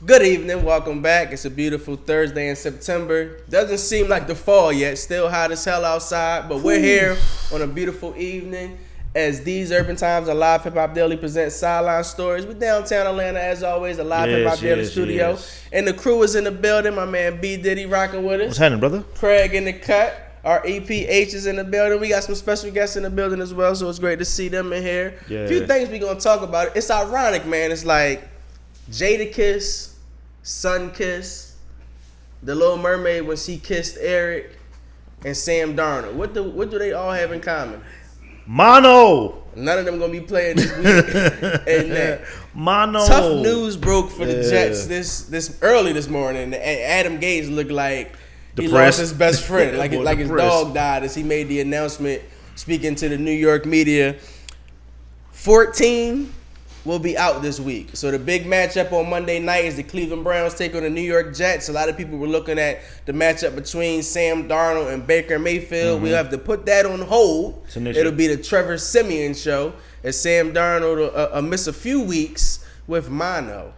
Good evening, welcome back. It's a beautiful Thursday in September. Doesn't seem like the fall yet, still hot as hell outside, but we're here on a beautiful evening as These Urban Times and Live Hip Hop Daily present Sideline Stories. We're downtown Atlanta as always, the Live Hip Hop Daily Studio. And the crew is in the building. My man B Diddy rocking with us. What's happening, brother? Craig in the cut. Our EPH is in the building. We got some special guests in the building as well, so it's great to see them in here. Yeah. A few things we're going to talk about. It's ironic, man. It's like Jadakiss, Sunkiss, The Little Mermaid when she kissed Eric, and Sam Darnold. What do they all have in common? Mono. None of them gonna be playing this week. And Mono. Tough news broke for the Jets this early this morning. And Adam Gase looked like he lost his best friend, like his dog died as he made the announcement speaking to the New York media. 14 will be out this week. So the big matchup on Monday night is the Cleveland Browns take on the New York Jets. A lot of people were looking at the matchup between Sam Darnold and Baker Mayfield. We'll have to put that on hold. It'll be the Trevor Siemian show as Sam Darnold will miss a few weeks with mono.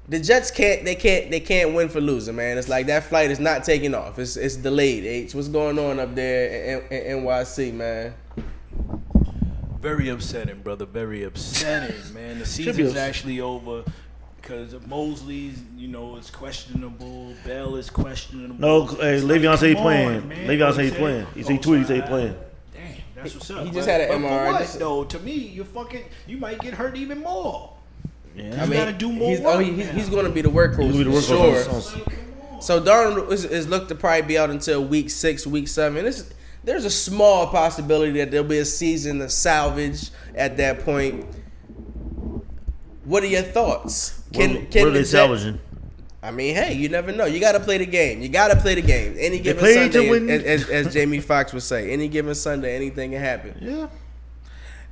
The Jets can't win for losing, man. It's like that flight is not taking off. It's delayed. H, what's going on up there in NYC, man? Very upsetting, brother. Very upsetting, man. The season's actually over because Mosley's, is questionable. Bell is questionable. No, hey, Le'Veon said he's playing. Le'Veon said he's playing. He said he's playing. Damn, that's what's up. He just had an MRI. For what, though? To me, you might get hurt even more. Yeah. You gotta do more work. He's going to be the workhorse for sure. So Darnold is looked to probably be out until week 6, week 7. There's a small possibility that there'll be a season to salvage at that point. What are your thoughts? What are they salvaging? I mean, hey, you never know. You got to play the game. Any given Sunday, as Jamie Foxx would say, any given Sunday, anything can happen. Yeah.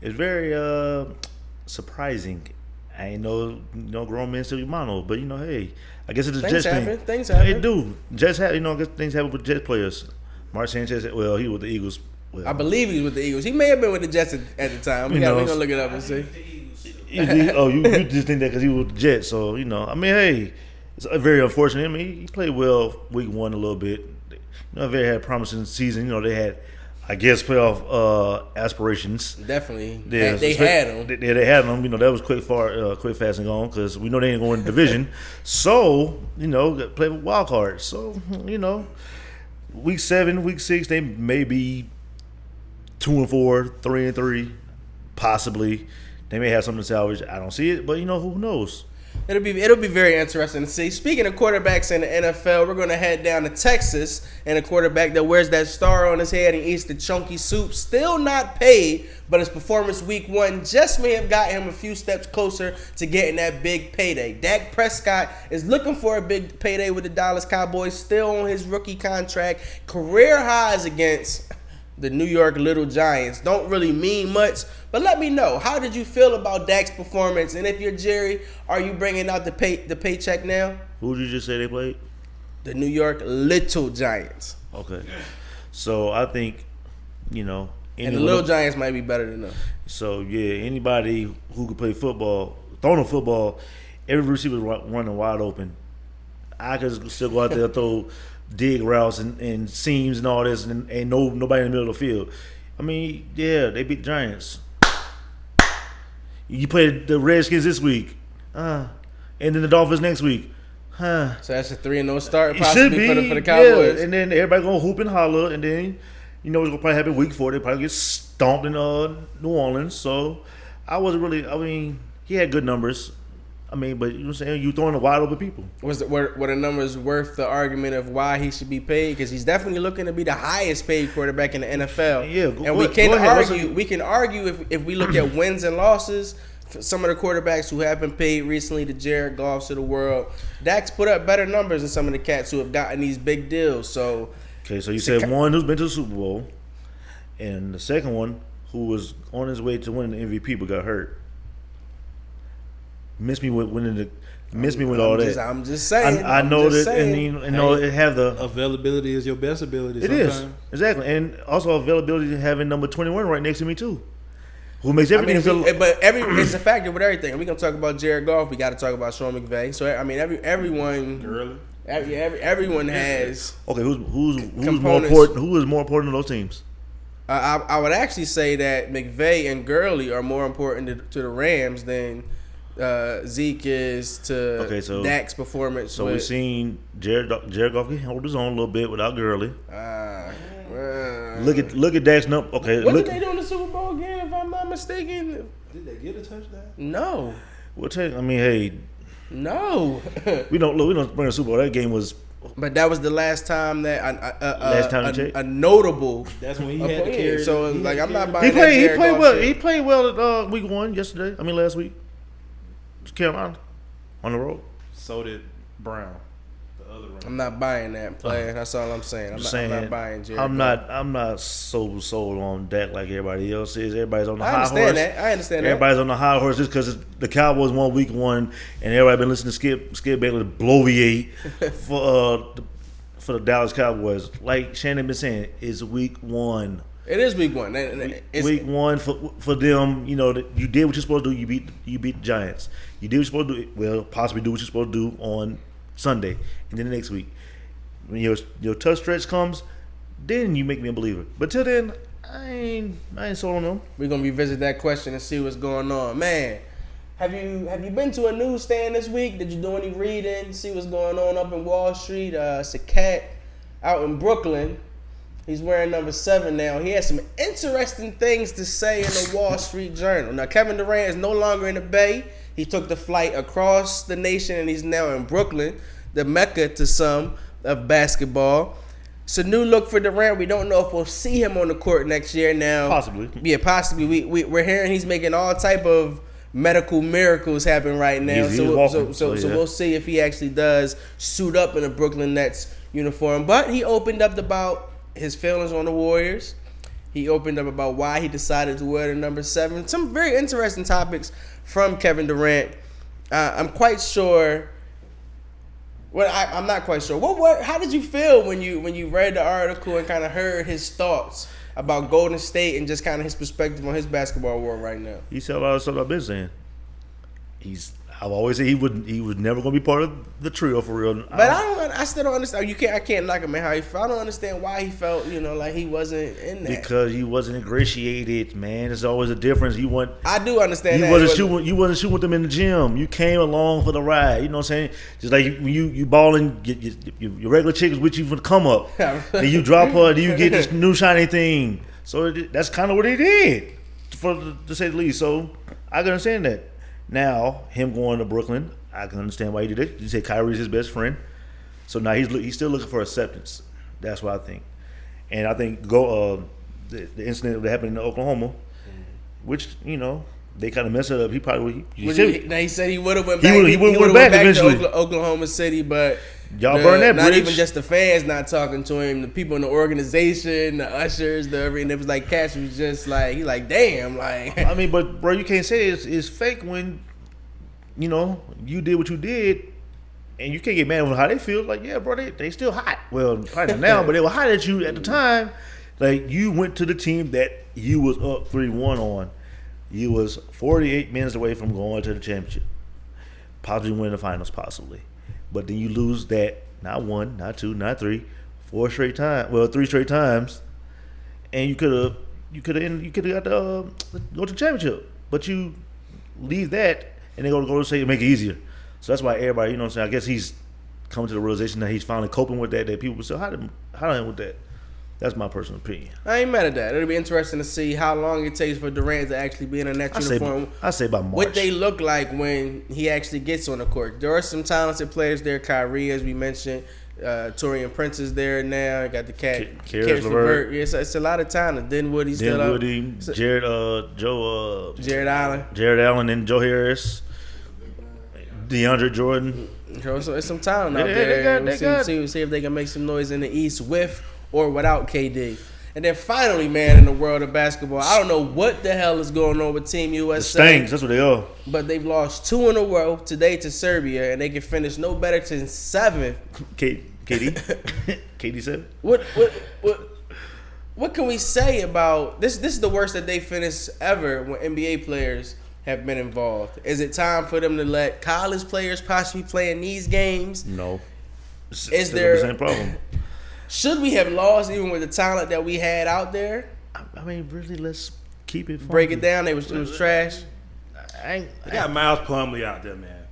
It's very surprising. I ain't no grown men still mono, but hey, I guess it's a Jets thing. Things happen. They do. Jets have, I guess things happen with Jets players. Mark Sanchez, he was with the Eagles. Well, I believe he was with the Eagles. He may have been with the Jets at the time. We're going to look it up and see. You just think that because he was with the Jets. So, I mean, hey, it's very unfortunate. I mean, he played well week 1 a little bit. They had a promising season. They had, I guess, playoff aspirations. Definitely. Yeah, they had them. They had them. That was quick, fast, and gone because we know they ain't going to the division. So, play with wild cards. So, Week 7, week 6, they may be 2-4, 3-3, possibly. They may have something to salvage. I don't see it, but who knows? It'll be very interesting to see. Speaking of quarterbacks in the NFL, we're going to head down to Texas, and a quarterback that wears that star on his head and eats the chunky soup, still not paid, but his performance week 1 just may have got him a few steps closer to getting that big payday. Dak Prescott is looking for a big payday with the Dallas Cowboys, still on his rookie contract. Career highs against the New York Little Giants don't really mean much, but let me know, how did you feel about Dak's performance? And if you're Jerry, are you bringing out the paycheck now? Who did you just say they played? The New York Little Giants. Okay. So I think, and the Little Giants might be better than them. So, yeah, anybody who could play football, throwing a football, every receiver running wide open. I could still go out there and throw dig routes and seams and all this, and ain't nobody in the middle of the field. I mean, yeah, they beat the Giants. You play the Redskins this week, and then the Dolphins next week. So that's a 3-0 start possibly for the Cowboys. Yeah, and then everybody gonna hoop and holler, and then what's gonna probably happen week 4. They probably get stomped in New Orleans. So I wasn't really. I mean, he had good numbers. I mean, but you know what I'm saying? You throwing the wide open people. Were the numbers worth the argument of why he should be paid? Because he's definitely looking to be the highest paid quarterback in the NFL. Yeah, we can argue if we look at wins and losses. Some of the quarterbacks who have been paid recently, the Jared Goffs of the world, Dak's put up better numbers than some of the cats who have gotten these big deals. So okay, so you said one who's been to the Super Bowl, and the second one who was on his way to winning the MVP but got hurt. Missed me with all that. I'm just saying. I know that, and it have the availability is your best ability. It is exactly, and also availability having number 21 right next to me too. Who makes everything feel? It's a factor with everything. We're gonna talk about Jared Goff. We got to talk about Sean McVay. So I mean, everyone has. Okay, who's more important? Who is more important to those teams? I would actually say that McVay and Gurley are more important to the Rams than Zeke is to Dak's performance. So we've seen Jared Goff hold his own a little bit without Gurley. Look at Dak's number. Okay, what did they do in the Super Bowl again? If I'm not mistaken, did they get a touchdown? No. No. we don't bring a Super Bowl. That game was. But that was the last time that a notable. That's when he had to carry. So I'm not buying. He played well. He played well at week 1 yesterday. Last week. Carolina on the road. So did Brown. The other runner. I'm not buying that play. That's all I'm saying. I'm not buying Jared. I'm not so sold on Dak like everybody else is. Everybody's on the high horse. I understand that. Everybody's on the high horse just because the Cowboys won week 1 and everybody been listening to Skip Bayless bloviate for the Dallas Cowboys. Like Shannon been saying, it's week 1. It is week 1. It's week 1 for them. You did what you're supposed to do. You beat the Giants. You did what you're supposed to do. Well, possibly do what you're supposed to do on Sunday, and then the next week, when your tough stretch comes, then you make me a believer. But till then, I ain't sold on them. We're gonna revisit that question and see what's going on, man. Have you been to a newsstand this week? Did you do any reading? See what's going on up in Wall Street? Sept out in Brooklyn. He's wearing number 7 now. He has some interesting things to say in the Wall Street Journal. Now, Kevin Durant is no longer in the Bay. He took the flight across the nation, and he's now in Brooklyn, the mecca to some of basketball. It's a new look for Durant. We don't know if we'll see him on the court next year now. Possibly. Yeah, possibly. We're hearing he's making all type of medical miracles happen right now. So we'll see if he actually does suit up in a Brooklyn Nets uniform. But he opened up about his feelings on the Warriors. He opened up about why he decided to wear the number 7. Some very interesting topics from Kevin Durant. I'm quite sure. Well, I'm not quite sure. How did you feel when you read the article and kind of heard his thoughts about Golden State and just kind of his perspective on his basketball world right now? He said a lot of stuff I've been saying. I've always said he was never going to be part of the trio for real. But I still don't understand. I can't knock him at how he felt. I don't understand why he felt, like he wasn't in that. Because he wasn't ingratiated, man. There's always a difference. I do understand that. You wasn't shooting with them in the gym. You came along for the ride. You know what I'm saying? Just like when you balling, your regular chick is with you for the come up. Then you drop her, then you get this new shiny thing. So that's kind of what he did, to say the least. So I can understand that. Now, him going to Brooklyn, I can understand why he did it. You say Kyrie's his best friend. So now he's still looking for acceptance. That's what I think. And I think the incident that happened in Oklahoma, which, they kind of messed it up. He probably he said he would have went back. He would have went back eventually to Oklahoma City, but y'all burned that bridge. Not even just the fans not talking to him, the people in the organization, the ushers, and it was like Cash was just like damn, like. I mean, but bro, you can't say it's fake when you did what you did, and you can't get mad with how they feel. Like, yeah, bro, they still hot. Well, probably not now, but they were hot at you at the time. Like, you went to the team that you was up 3-1 on. You was 48 minutes away from going to the championship, possibly winning the finals, possibly. But then you lose that not 1, not 2, not 3, 4 straight times. Well, 3 straight times, and you could have got to go to the championship. But you leave that and they go to say make it easier. So that's why everybody, I guess he's coming to the realization that he's finally coping with that. That people still hide him with that. That's my personal opinion. I ain't mad at that. It'll be interesting to see how long it takes for Durant to actually be in a net uniform. I say by March. What they look like when he actually gets on the court. There are some talented players there. Kyrie, as we mentioned. Torian Prince is there now. You got the cat. Karis LeVert. Yes, it's a lot of talent. Dinwiddie's still up. Jared Allen and Joe Harris. DeAndre Jordan. So it's some talent out there. See if they can make some noise in the East with or without KD. And then finally, man, in the world of basketball, I don't know what the hell is going on with Team USA. The Stanks, that's what they are. But they've lost 2 in a row today to Serbia, and they can finish no better than 7th. KD? KD 7? What what can we say about this? This is the worst that they finished ever when NBA players have been involved. Is it time for them to let college players possibly play in these games? No. Is there the same problem? Should we have lost even with the talent that we had out there? I mean, really, let's keep it funky. Break it down. It was trash. They got Miles Plumlee out there, man.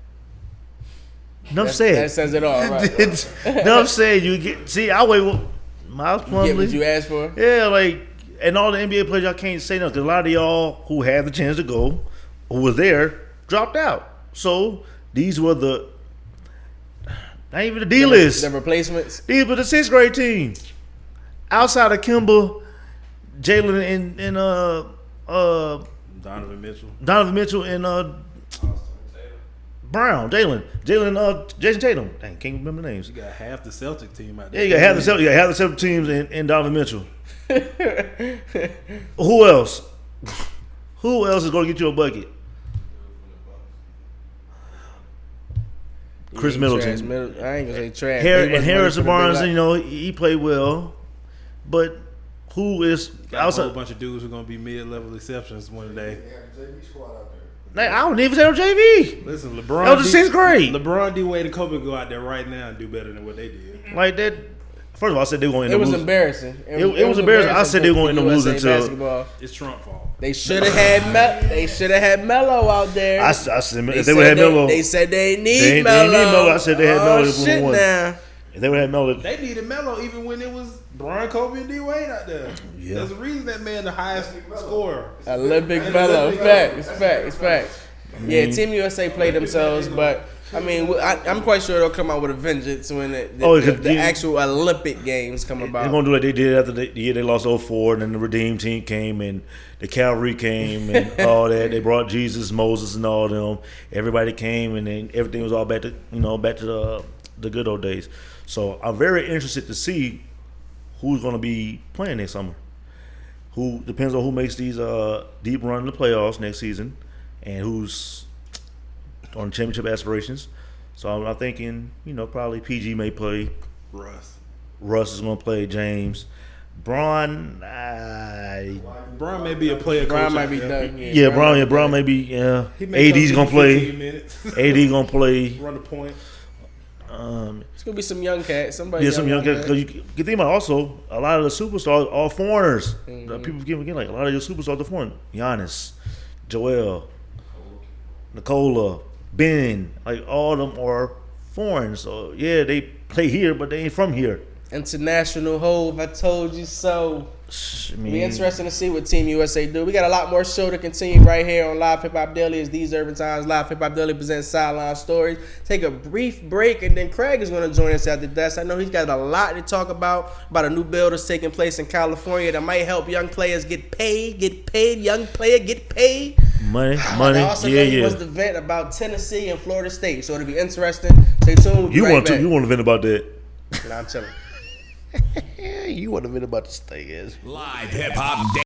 Enough said. That says it all, right? Enough said. You get I wait. Miles Plumlee. Get what you asked for. Yeah, like, and all the NBA players, y'all can't say nothing. 'Cause a lot of y'all who had the chance to go, who was there, dropped out. So these were not even the D list. The replacements. These were the 6th grade team. Outside of Kimba, Jalen, and Donovan Mitchell, and Brown, Jalen, Jason Tatum. Dang, can't remember the names. You got half the Celtic team out there. Yeah, you got half the Celtic teams and Donovan Mitchell. Who else? Who else is going to get you a bucket? Chris Middleton. I ain't gonna say trash. And Harrison Barnes, he played well, but who is got a whole bunch of dudes who are gonna be mid-level exceptions one day. I don't even say no JV. Listen, LeBron. That was the 6th grade. LeBron, D-Wade, and Kobe go out there right now and do better than what they did. Like that. First of all, I said they were going to It end up was losing. embarrassing. It was embarrassing. I said they were going to end up losing to. It's Trump's fault. They should have had Melo out there. I said if they would have had Melo. They said they need They Melo. need Melo. I said they had Melo. Shit now. If they would have had Melo. They needed Melo even when it was Bron, Kobe, and D-Wade out there. Yeah. There's a reason that man the highest scorer. Olympic Melo. It's fact. Yeah, Team USA played themselves, but I mean, I'm quite sure they'll come out with a vengeance when the actual Olympic games come about. They're going to do like they did after the year they lost 0-4, and then the Redeem team came, and the Cavalry came, and all that. They brought Jesus, Moses, and all them. Everybody came, and then everything was all back to the good old days. So I'm very interested to see who's going to be playing next summer. Who depends on who makes these deep run in the playoffs next season, and who's on championship aspirations. So I'm thinking, probably PG may play. Russ is going to play. James. Braun may be a player. Braun might be done. Yeah, Braun may be. Yeah. AD's going to play. AD going to play. Run the point. It's going to be some young cats. Some young cats. Because you can think about also, a lot of the superstars are foreigners. Mm-hmm. People forget, like, a lot of your superstars are foreign. Giannis, Joel, Nikola, Ben, like all of them are foreign. So yeah, they play here, but they ain't from here. International Hove, I told you so. It'll be interesting to see what Team USA do. We got a lot more show to continue right here on Live Hip Hop Daily. It's These Urban Times. Live Hip Hop Daily presents Sideline Stories. Take a brief break, and then Craig is going to join us at the desk. I know he's got a lot to talk about a new bill that's taking place in California that might help young players get paid. Young player get paid. Money. I also know he wants to vent about Tennessee and Florida State, so it'll be interesting. Stay tuned. You want to vent about that? Nah, I'm telling you. You want to vent about the state, Live Hip Hop Daily.